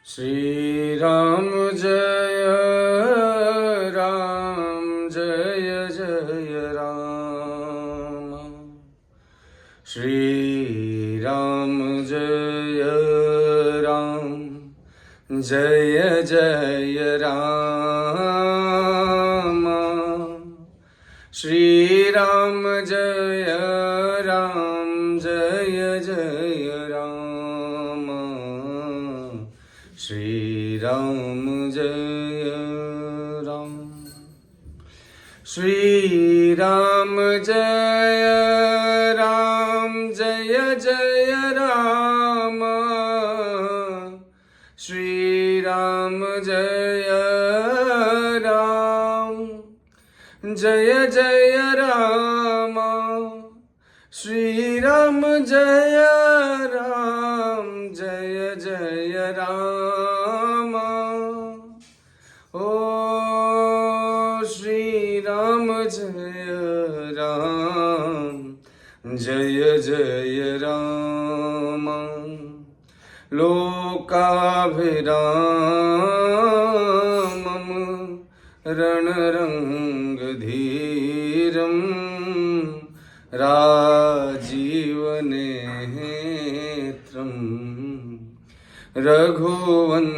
श्री राम जय राम जय जय राम। श्री राम जय राम जय जय राम। श्री राम जय राम जय जय राम। श्री राम जय राम। श्री राम जय राम जय जय राम। श्री राम जय राम जय जय राम। श्री राम जय राम जय जय राम। ओ श्री राम जय राम जय जय राम। लोकाभिरामं रणरङ्गधीरं राजीवनेत्रं रघुवंशनाथं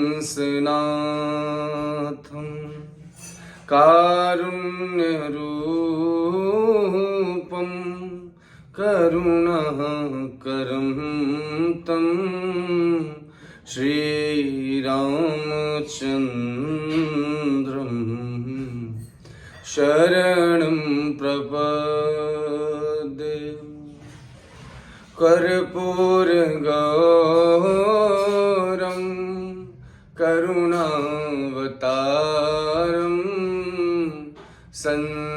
कारुण्यरूपं करुणाकरं तं श्रीरामचन्द्रं शरणं प्रपद्ये। कर्पूरगौरं करुणावतारं संसारसारं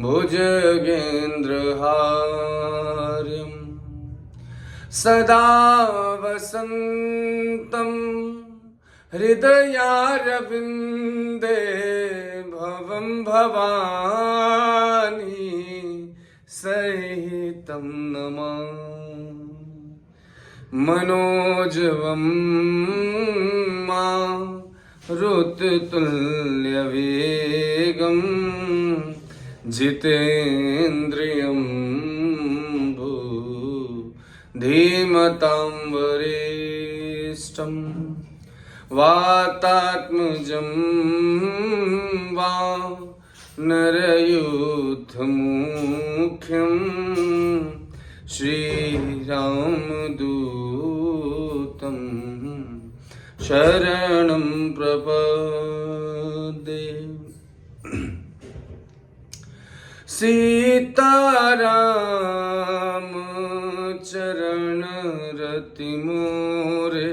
भुजगेन्द्रहार्यं सदा वसन्तं हृदयारविन्दे भवं भवानी सहितं नमामि। मनोजवं मारुततुल्यवेगं जितेन्द्रियं धीमतां वरिष्ठं वातात्मजं वानरयूथमुख्यं श्रीरामदूतं शरणं प्रपद्ये। सीताराम चरण रति मोरे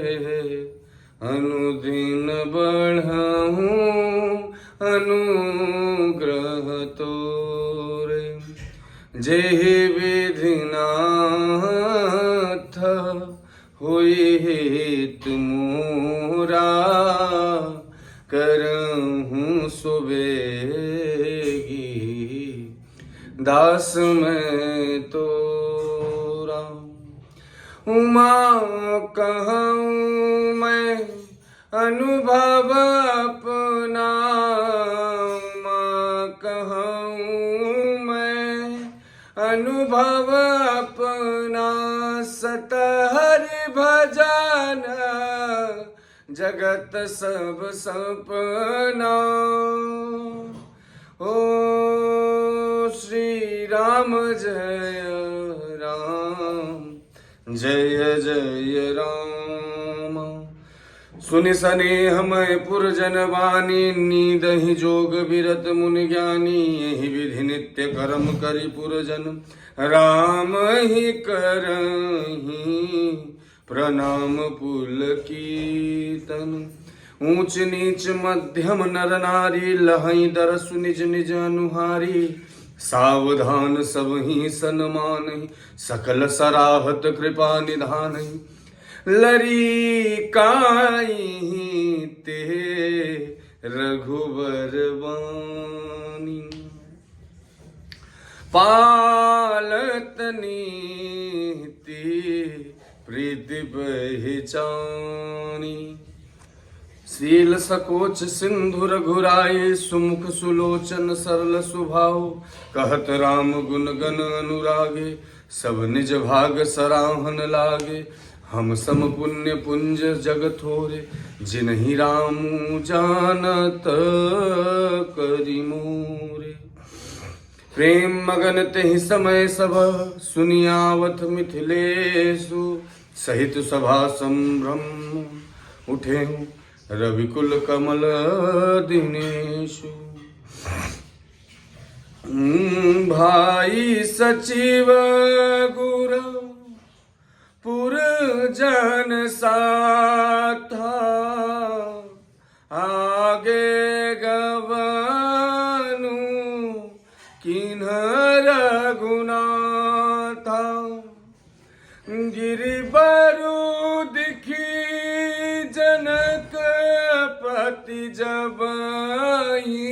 अनुदिन बढ़ाऊं अनुग्रह तोरे। जेहि विधिनाथ होई हित मोरा करहूं सुबेगी दास मैं तोरा। उमा कहूँ मैं अनुभव अपना, उमा कहूँ मैं अनुभव अपना। सतहरि भजन जगत सब सपना। ओ श्री राम जय राम जय जय राम। सुनि सनेह मैं पुरजन वाणी, नीदहि जोग विरत मुनि ज्ञानी। यही विधि नित्य कर्म करि पुरजन, राम ही करहि प्रणाम पुलकीर्तन। ऊंच नीच मध्यम नर नारी, लहई दरसु निज निज अनुहारी। सावधान सबहि सन्मानहि, सकल सराहत कृपा निधानहि। लरी काई ते रघुबर वानी, पालत नीति प्रीति पहचानी। शील सकोच सिंधु रघुराई, सुमुख सुलोचन सरल स्वभाव। कहत राम गुण गण अनुरागे, सब निज भाग सराहन लागे। हम सम पुण्य पुंज जग थोरे, जिनहि राम जानत करि मोरे। प्रेम मगन तेहि समय सब, सुनियावत मिथिलेशु। सहित सभा संभ्रम उठे, रविकुल कमल दिनेशु। भाई सचिव गुर पुरजन साथा, आगे गवनु किन्हर रघुनाथा। गिरि बरु दिखी जनक पति जबहि,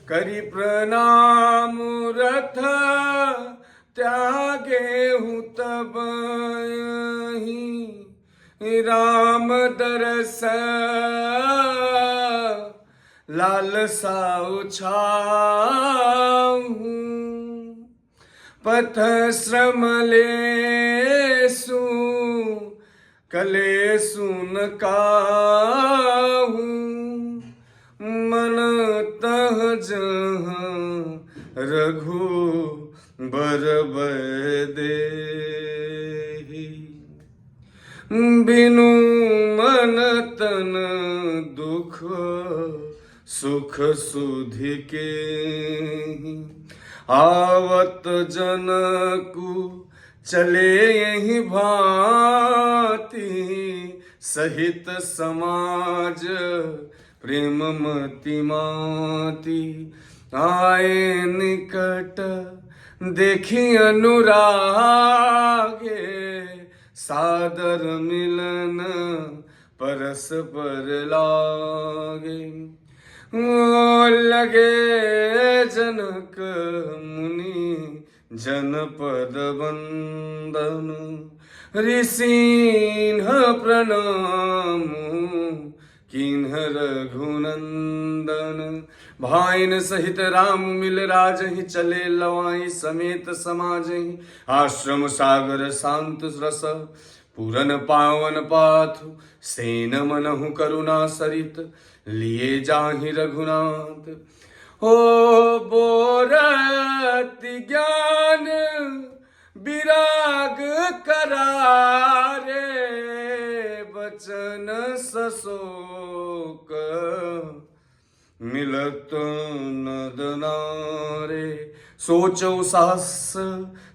करि प्रणाम रथ त्यागेहु तबहि। राम दरस लालसा छाऊं, पथ श्रम लेसु कलेसु न काहू। मन तह जहाँ रघु बर देहि। बिनु मन तन दुख सुख सुधि के, आवत जनकु चले यही भांति। सहित समाज प्रेम मति माति, आए निकट देखी अनुरागे। सादर मिलन परस्पर लागे, लगे जनक मुनि जनपद वंदन। ऋषिन्ह प्रणाम किन्ह रघुनंदन। भाइन सहित राम मिल राजहि, चले लवाई समेत समाजहि। आश्रम सागर शांत रस, पूरन पावन पाथु। सेन मनहु करुणा सरित, लिए जाहि रघुनाथ। हो बोरति ज्ञान विराग करारे, बचन सशोक मिलत नदनारे। सोचो साहस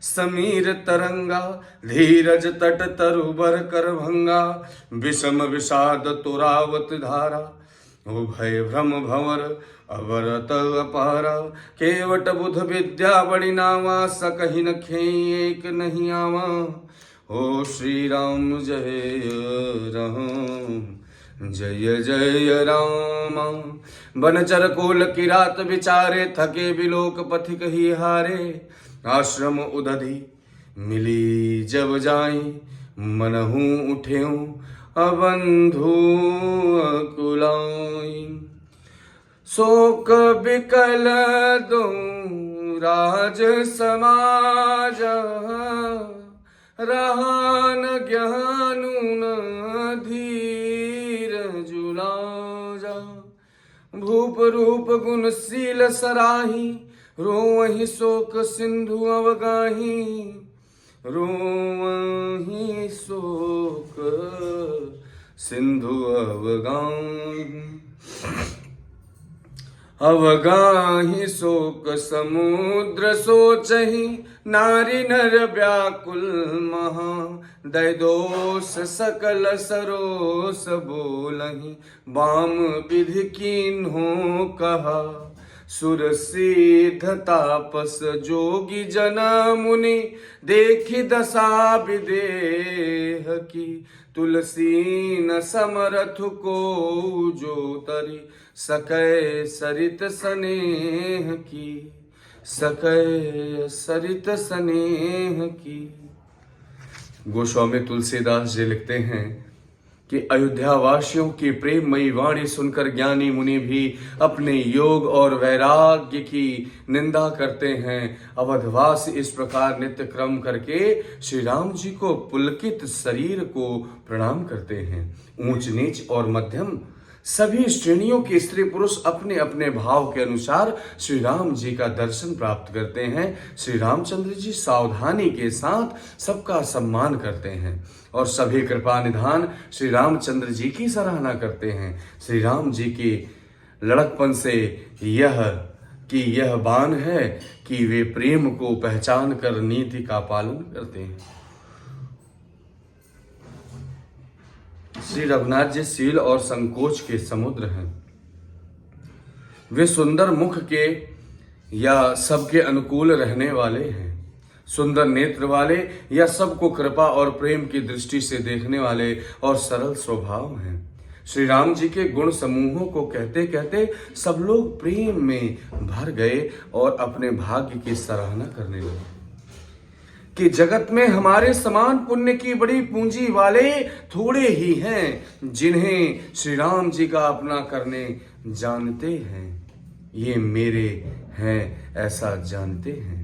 समीर तरंगा, धीरज तट तरुबर कर भंगा। विषम विषाद तुरावत धारा, भय भ्रम भंवर अवरत अपारा। केवट बुध विद्या बड़ी नावा, सकहि न खेई एक नहीं आवा। हो श्री राम जय राम, जय जय राम। बनचर कोल किरात विचारे, थके बिलोक पथिक ही हारे। आश्रम उदधि मिली जब जाई, मनहु उठेऊ अबंधु अकुलाई। शोक बिकल दो राज समाज, रहान ज्ञानु न धीर जुलाजा। भूप रूप गुणशील सराही, रोवहि शोक सिंधु अवगाही। रोवहि शोक सिंधु अवगाही। अवगाही शोक समुद्र सोचहि, नारी नर व्याकुल महा। दय दोष सकल सरोस बोलहि, बाम विधि कीन्हो कहा। सुर सिद्ध तापस जोगी जना मुनि, देखि दशा विदेह की। तुलसी न समरथ को जो तरी, सकै सरित स्नेह की। सकै सरित स्नेह की। गोस्वामी तुलसीदास जी लिखते हैं कि अयोध्या वासियों की प्रेममयी वाणी सुनकर ज्ञानी मुनि भी अपने योग और वैराग्य की निंदा करते हैं। अवधवास इस प्रकार नित्य क्रम करके श्री राम जी को पुलकित शरीर को प्रणाम करते हैं। ऊंच नीच और मध्यम सभी श्रेणियों के स्त्री पुरुष अपने अपने भाव के अनुसार श्री राम जी का दर्शन प्राप्त करते हैं। श्री रामचंद्र जी सावधानी के साथ सबका सम्मान करते हैं और सभी कृपा निधान श्री रामचंद्र जी की सराहना करते हैं। श्री राम जी के लड़कपन से यह बान है कि वे प्रेम को पहचान कर नीति का पालन करते हैं। श्री रघुनाथ जी शील और संकोच के समुद्र हैं। वे सुंदर मुख के या सबके अनुकूल रहने वाले हैं, सुंदर नेत्र वाले या सबको कृपा और प्रेम की दृष्टि से देखने वाले और सरल स्वभाव हैं। श्री राम जी के गुण समूहों को कहते कहते सब लोग प्रेम में भर गए और अपने भाग्य की सराहना करने लगे कि जगत में हमारे समान पुण्य की बड़ी पूंजी वाले थोड़े ही हैं जिन्हें श्री राम जी का अपना करने जानते हैं। ये मेरे हैं ऐसा जानते हैं।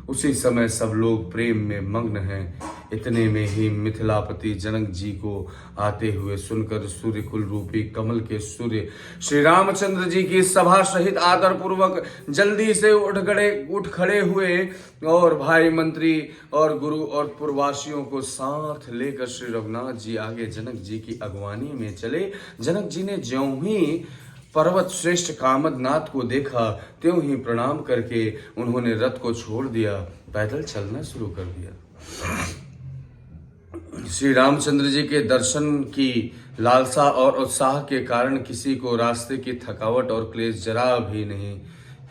उसी समय सब लोग प्रेम में मग्न हैं। इतने में ही मिथिलापति जनक जी को आते हुए सुनकर सूर्य कुल रूपी कमल के सूर्य श्री रामचंद्र जी की सभा सहित आदर पूर्वक जल्दी से उठ खड़े हुए और भाई मंत्री और गुरु और पुरवासियों को साथ लेकर श्री रघुनाथ जी आगे जनक जी की अगवानी में चले। जनक जी ने ज्यों ही पर्वत श्रेष्ठ कामदनाथ को देखा त्यों ही प्रणाम करके उन्होंने रथ को छोड़ दिया, पैदल चलना शुरू कर दिया। श्री रामचंद्र जी के दर्शन की लालसा और उत्साह के कारण किसी को रास्ते की थकावट और क्लेश जरा भी नहीं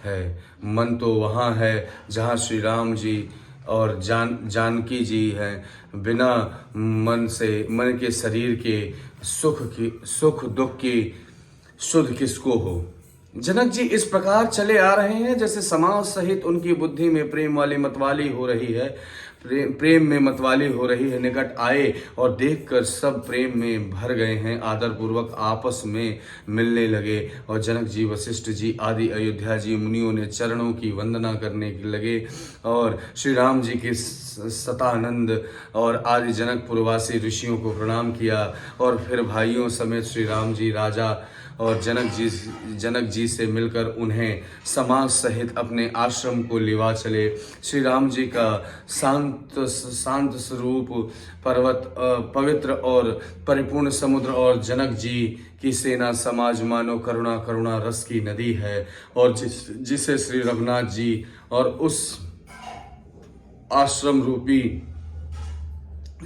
है। मन तो वहाँ है जहाँ श्री राम जी और जानकी जी हैं। बिना मन के शरीर के सुख दुख की सुध किसको हो। जनक जी इस प्रकार चले आ रहे हैं जैसे समाज सहित उनकी बुद्धि में प्रेम मतवाली हो रही है। प्रेम में मतवाली हो रही है। निकट आए और देखकर सब प्रेम में भर गए हैं। आदर पूर्वक आपस में मिलने लगे और जनक जी वशिष्ठ जी आदि अयोध्या जी मुनियों ने चरणों की वंदना करने लगे और श्री राम जी के सतानंद और आदि जनकपुरवासी ऋषियों को प्रणाम किया और फिर भाइयों समेत श्री राम जी राजा और जनक जी से मिलकर उन्हें समाज सहित अपने आश्रम को लिवा चले। श्री राम जी का शांत स्वरूप पर्वत पवित्र और परिपूर्ण समुद्र और जनक जी की सेना समाज मानो करुणा रस की नदी है और जिसे श्री रघुनाथ जी और उस आश्रम रूपी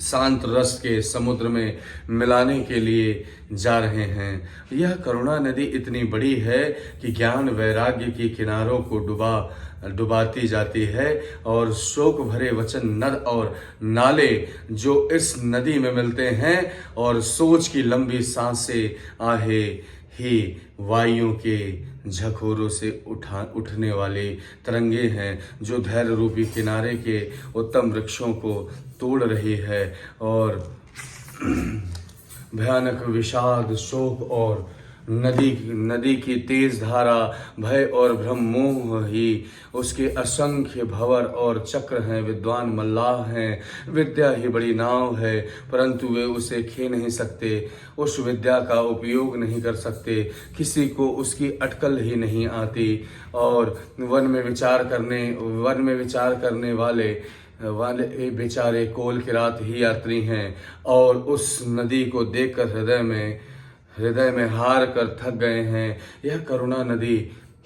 शांत रस के समुद्र में मिलाने के लिए जा रहे हैं। यह करुणा नदी इतनी बड़ी है कि ज्ञान वैराग्य की किनारों को डुबाती जाती है और शोक भरे वचन नद और नाले जो इस नदी में मिलते हैं और सोच की लंबी सांसें आहे ही वायुओं के झकोरों से उठने वाले तरंगे हैं जो धैर्य रूपी किनारे के उत्तम वृक्षों को तोड़ रही है और भयानक विषाद शोक और नदी की तेज धारा भय और भ्रम मोह ही उसके असंख्य भंवर और चक्र हैं। विद्वान मल्लाह हैं, विद्या ही बड़ी नाव है परंतु वे उसे खे नहीं सकते, उस विद्या का उपयोग नहीं कर सकते, किसी को उसकी अटकल ही नहीं आती और वन में विचार करने वाले बेचारे कोल किरात ही यात्री हैं और उस नदी को देखकर हृदय में हार कर थक गए हैं। यह करुणा नदी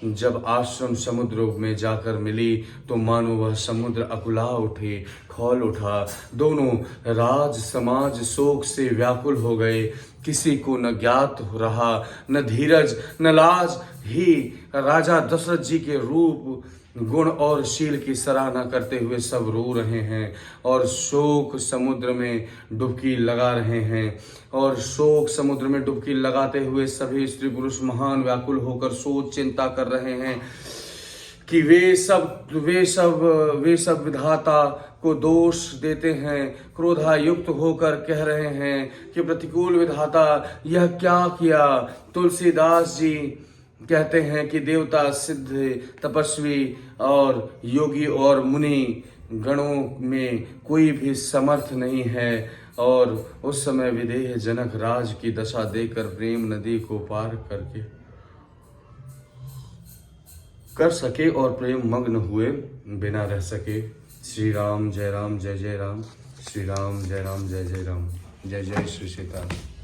जब आश्रम समुद्र में जाकर मिली तो मानो वह समुद्र अकुला उठे, खौल उठा। दोनों राज समाज शोक से व्याकुल हो गए। किसी को न ज्ञात रहा न धीरज न लाज ही राजा दशरथ जी के रूप गुण और शील की सराहना करते हुए सब रो रहे हैं और शोक समुद्र में डुबकी लगा रहे हैं और शोक समुद्र में डुबकी लगाते हुए सभी स्त्री पुरुष महान व्याकुल होकर सोच चिंता कर रहे हैं कि वे सब विधाता को दोष देते हैं, क्रोधायुक्त होकर कह रहे हैं कि प्रतिकूल विधाता यह क्या किया। तुलसीदास जी कहते हैं कि देवता, सिद्ध, तपस्वी और योगी और मुनि गणों में कोई भी समर्थ नहीं है। और उस समय विदेह जनक राज की दशा देकर प्रेम नदी को पार कर सके और प्रेम मग्न हुए बिना रह सके। श्री राम जय राम जय जय राम, श्री राम जय राम जय जय राम, जय जय श्री सीताराम।